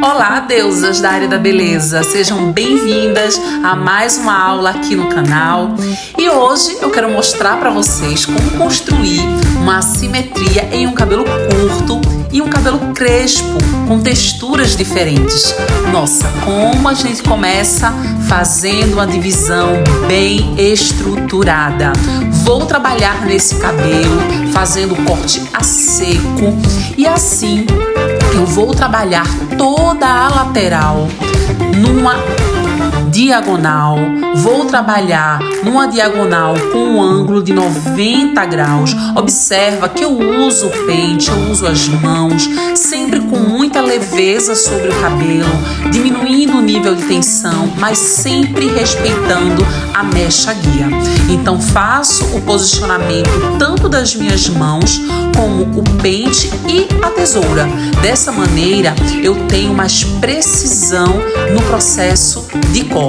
Olá, deusas da área da beleza, sejam bem-vindas a mais uma aula aqui no canal. E hoje eu quero mostrar para vocês como construir uma assimetria em um cabelo curto e um cabelo crespo com texturas diferentes. Nossa, como a gente começa fazendo uma divisão bem estruturada. Vou trabalhar nesse cabelo fazendo o corte a seco e assim eu vou trabalhar toda a lateral numa diagonal. Vou trabalhar numa diagonal com um ângulo de 90 graus. Observa que eu uso o pente, eu uso as mãos, sempre com muita leveza sobre o cabelo, diminuindo o nível de tensão, mas sempre respeitando a mecha guia. Então faço o posicionamento tanto das minhas mãos como o pente e a tesoura. Dessa maneira eu tenho mais precisão no processo de corte.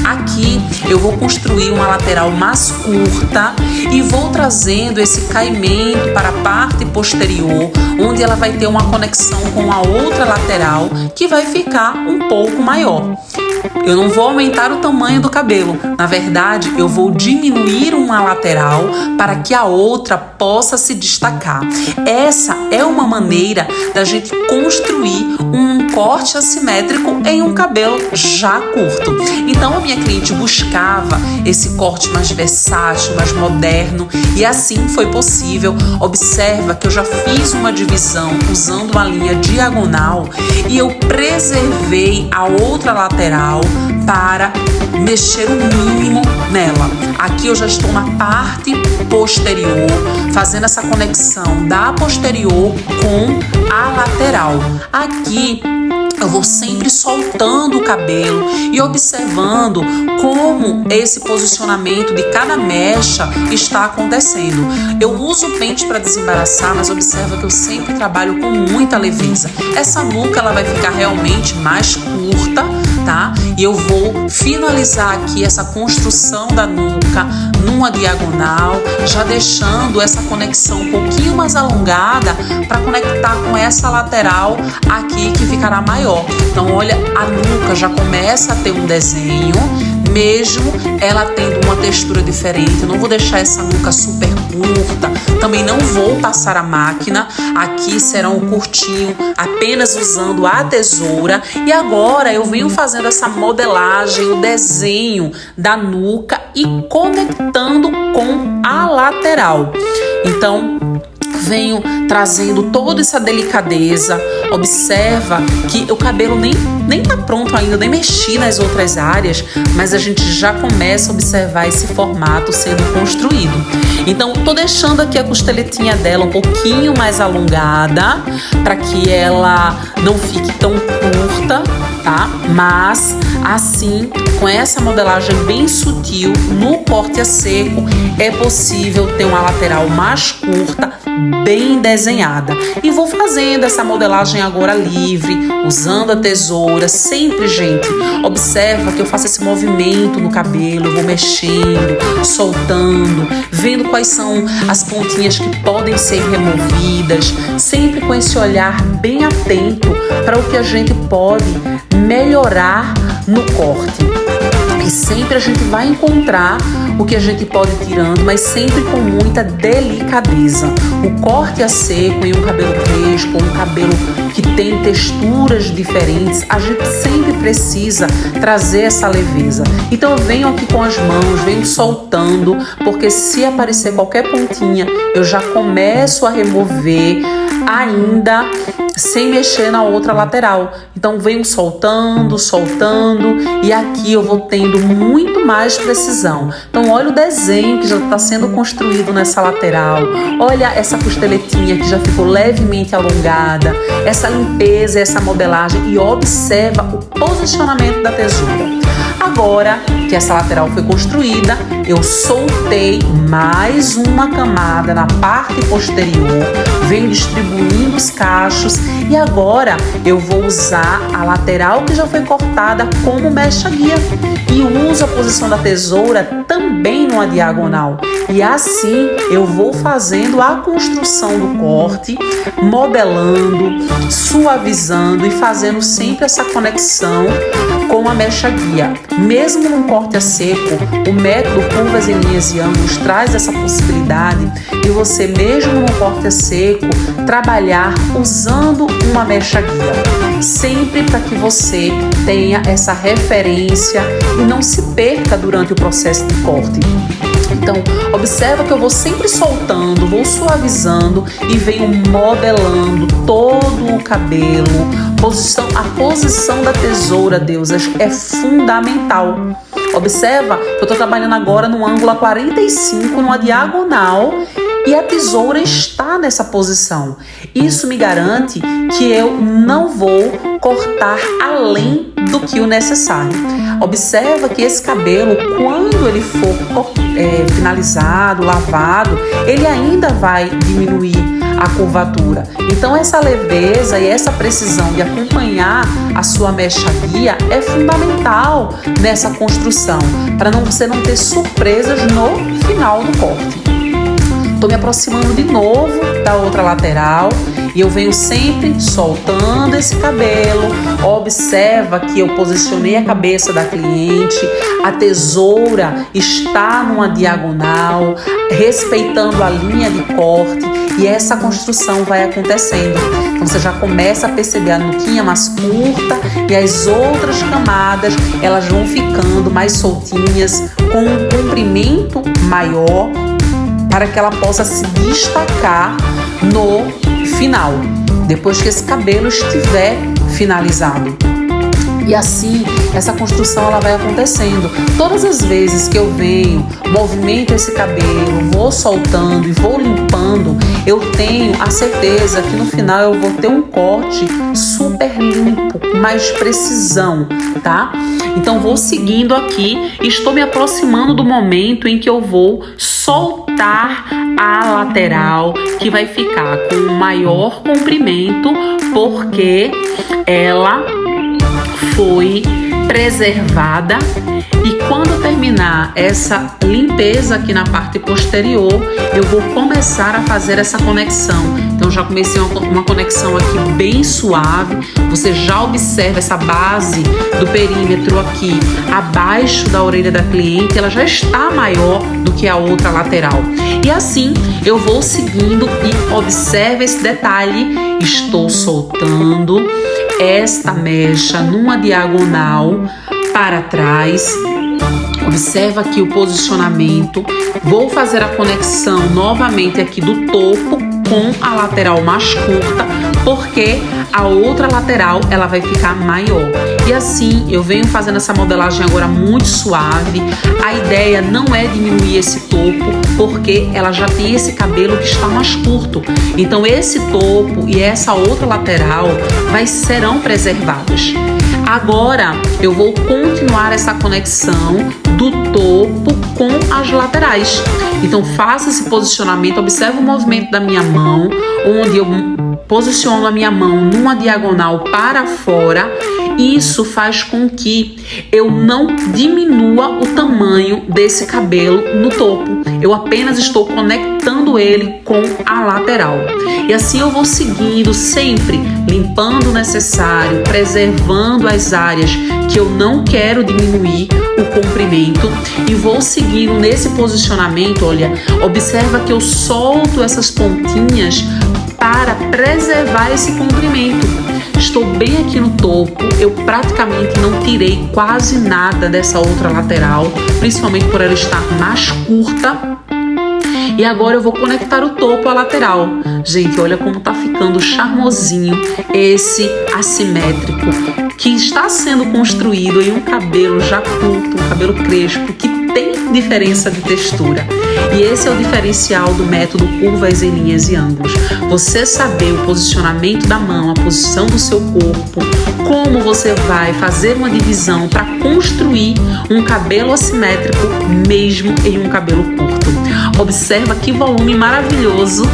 Aqui eu vou construir uma lateral mais curta e vou trazendo esse caimento para a parte posterior, onde ela vai ter uma conexão com a outra lateral que vai ficar um pouco maior. Eu não vou aumentar o tamanho do cabelo, na verdade eu vou diminuir uma lateral para que a outra possa se destacar. Essa é uma maneira da gente construir um corte assimétrico em um cabelo já curto. Então a minha cliente buscava esse corte mais versátil, mais moderno, e assim foi possível. Observa que eu já fiz uma divisão usando uma linha diagonal e eu preservei a outra lateral para mexer o mínimo nela. Aqui eu já estou na parte posterior, fazendo essa conexão da posterior com a lateral. Aqui eu vou sempre soltando o cabelo e observando como esse posicionamento de cada mecha está acontecendo. Eu uso o pente para desembaraçar, mas observa que eu sempre trabalho com muita leveza. Essa nuca ela vai ficar realmente mais curta, tá? E eu vou finalizar aqui essa construção da nuca numa diagonal, já deixando essa conexão um pouquinho mais alongada para conectar com essa lateral aqui que ficará maior. Então olha, a nuca já começa a ter um desenho, mesmo ela tendo uma textura diferente. Eu não vou deixar essa nuca super curta, também não vou passar a máquina. Aqui será um curtinho, apenas usando a tesoura. E agora eu venho fazendo essa modelagem, o desenho da nuca e conectando com a lateral. Então venho trazendo toda essa delicadeza. Observa que o cabelo nem tá pronto ainda, nem mexi nas outras áreas, mas a gente já começa a observar esse formato sendo construído. Então tô deixando aqui a costeletinha dela um pouquinho mais alongada para que ela não fique tão curta, tá? Mas assim, com essa modelagem bem sutil no corte a seco, é possível ter uma lateral mais curta, bem desenhada. E vou fazendo essa modelagem agora livre, usando a tesoura. Sempre, gente, observa que eu faço esse movimento no cabelo, eu vou mexendo, soltando, vendo quais são as pontinhas que podem ser removidas, sempre com esse olhar bem atento para o que a gente pode melhorar no corte. E sempre a gente vai encontrar o que a gente pode ir tirando, mas sempre com muita delicadeza. O corte a seco em um cabelo crespo, um cabelo que tem texturas diferentes, a gente sempre precisa trazer essa leveza. Então eu venho aqui com as mãos, venho soltando, porque se aparecer qualquer pontinha, eu já começo a remover ainda sem mexer na outra lateral. Então venho soltando, e aqui eu vou tendo muito mais precisão. Então olha o desenho que já está sendo construído nessa lateral. Olha essa costeletinha que já ficou levemente alongada, essa limpeza, essa modelagem, e observa o posicionamento da tesoura. Agora que essa lateral foi construída, eu soltei mais uma camada na parte posterior, venho distribuindo os cachos e agora eu vou usar a lateral que já foi cortada como mecha guia e uso a posição da tesoura também numa diagonal. E assim eu vou fazendo a construção do corte, modelando, suavizando e fazendo sempre essa conexão com a mecha guia. Mesmo num corte a seco, o método curvas em linhas e ângulos traz essa possibilidade de você, mesmo num corte a seco, trabalhar usando uma mecha guia. Sempre para que você tenha essa referência e não se perca durante o processo de corte. Então, observa que eu vou sempre soltando, vou suavizando e venho modelando todo o cabelo. A posição da tesoura, deusas, é fundamental. Observa que eu estou trabalhando agora no ângulo a 45, numa diagonal, e a tesoura está nessa posição. Isso me garante que eu não vou cortar além do que o necessário. Observa que esse cabelo, quando ele for finalizado, lavado, ele ainda vai diminuir a curvatura. Então essa leveza e essa precisão de acompanhar a sua mecha guia é fundamental nessa construção, para você não ter surpresas no final do corte. Estou me aproximando de novo da outra lateral e eu venho sempre soltando esse cabelo. Observa que eu posicionei a cabeça da cliente, a tesoura está numa diagonal, respeitando a linha de corte, e essa construção vai acontecendo. Então você já começa a perceber a nuquinha mais curta e as outras camadas, elas vão ficando mais soltinhas, com um comprimento maior, para que ela possa se destacar no final, depois que esse cabelo estiver finalizado. E assim, essa construção ela vai acontecendo. Todas as vezes que eu venho, movimento esse cabelo, vou soltando e vou limpando, eu tenho a certeza que no final eu vou ter um corte super limpo, com mais precisão, tá? Então vou seguindo aqui e estou me aproximando do momento em que eu vou soltar a lateral, que vai ficar com um maior comprimento, porque ela foi preservada. E quando terminar essa limpeza aqui na parte posterior, eu vou começar a fazer essa conexão. Então já comecei uma conexão aqui bem suave. Você já observa essa base do perímetro aqui abaixo da orelha da cliente, ela já está maior do que a outra lateral. E assim eu vou seguindo e observe esse detalhe. Estou soltando esta mecha numa diagonal para trás. Observa aqui o posicionamento. Vou fazer a conexão novamente aqui do topo com a lateral mais curta, porque a outra lateral ela vai ficar maior. E assim eu venho fazendo essa modelagem agora muito suave. A ideia não é diminuir esse topo, porque ela já tem esse cabelo que está mais curto. Então esse topo e essa outra lateral serão preservados. Agora eu vou continuar essa conexão do topo com as laterais. Então faça esse posicionamento, observe o movimento da minha mão, onde eu posiciono a minha mão numa diagonal para fora. Isso faz com que eu não diminua o tamanho desse cabelo no topo. Eu apenas estou conectando ele com a lateral. E assim eu vou seguindo, sempre limpando o necessário, preservando as áreas que eu não quero diminuir o comprimento, e vou seguindo nesse posicionamento. Olha, observa que eu solto essas pontinhas para preservar esse comprimento. Estou bem aqui no topo, eu praticamente não tirei quase nada dessa outra lateral, principalmente por ela estar mais curta. E agora eu vou conectar o topo à lateral. Gente, olha como tá ficando charmosinho esse assimétrico, que está sendo construído em um cabelo já curto, um cabelo crespo, que tem diferença de textura. E esse é o diferencial do método curvas em linhas e ângulos. Você saber o posicionamento da mão, a posição do seu corpo, como você vai fazer uma divisão para construir um cabelo assimétrico mesmo em um cabelo curto. Observa que volume maravilhoso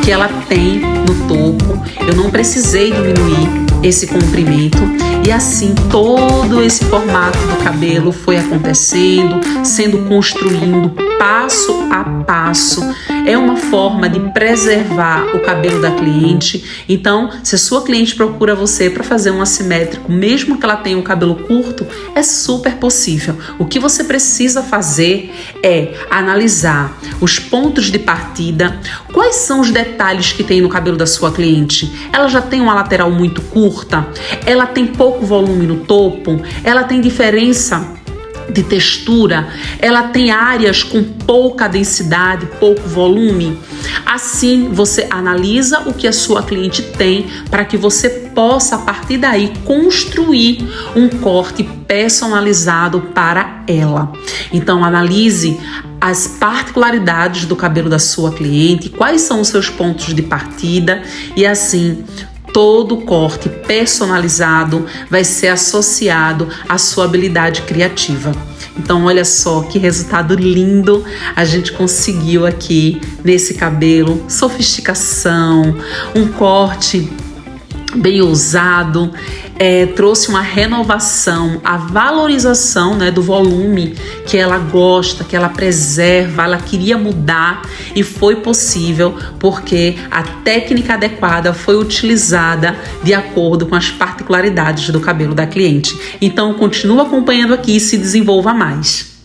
que ela tem no topo. Eu não precisei diminuir esse comprimento e assim todo esse formato do cabelo foi acontecendo, sendo construindo passo a passo. É uma forma de preservar o cabelo da cliente. Então, se a sua cliente procura você para fazer um assimétrico, mesmo que ela tenha um cabelo curto, é super possível. O que você precisa fazer é analisar os pontos de partida, quais são os detalhes que tem no cabelo da sua cliente. Ela já tem uma lateral muito curta? Ela tem pouco volume no topo? Ela tem diferença de textura? Ela tem áreas com pouca densidade, pouco volume? Assim, você analisa o que a sua cliente tem para que você possa, a partir daí, construir um corte personalizado para ela. Então, analise as particularidades do cabelo da sua cliente, quais são os seus pontos de partida e assim todo corte personalizado vai ser associado à sua habilidade criativa. Então, olha só que resultado lindo a gente conseguiu aqui nesse cabelo. Sofisticação, um corte bem ousado, trouxe uma renovação, a valorização, né, do volume que ela gosta, que ela preserva, ela queria mudar e foi possível porque a técnica adequada foi utilizada de acordo com as particularidades do cabelo da cliente. Então, continua acompanhando aqui e se desenvolva mais.